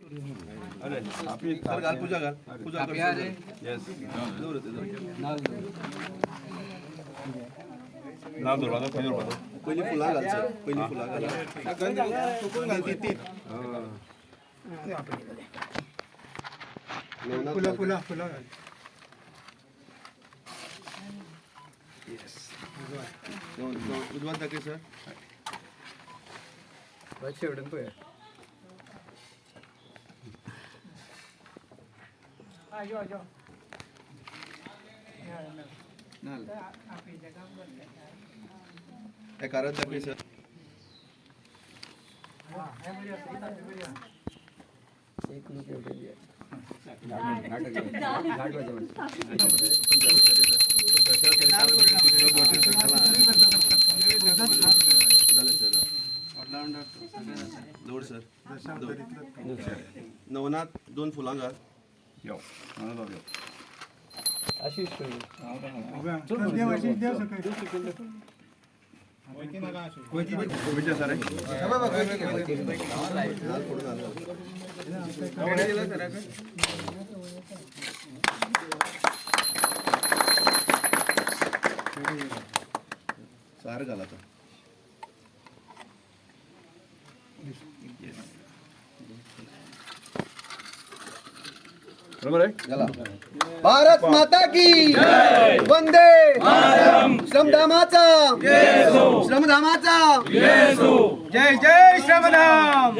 sir घाल पूजा घाल पूजा कर यस दूर होते नाव दूर बांधो पहिली बांधो पहिली फुला घाल सर पहिली फुला घाल गंध चुकून घाल ती फुला फुला फुला घाल यस उजवा दाखव सर बच्चे उडन पे यो यो नाल एक कारण दाखव सर हां हे बढ़िया सही था बढ़िया एक लुक हो गया लोड सर नवनाथ दोन फुलां घाल यो आशीष सार घाल आता बरोबर आहे भारत माता की वंदे श्रमधामाचा श्रमधामाचा जय जय श्रमधाम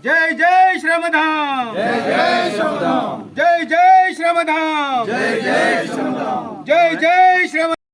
जय जय श्रमधाम जय जय श्रमधाम जय जय श्रमधाम जय जय श्रमधाम जय जय श्रम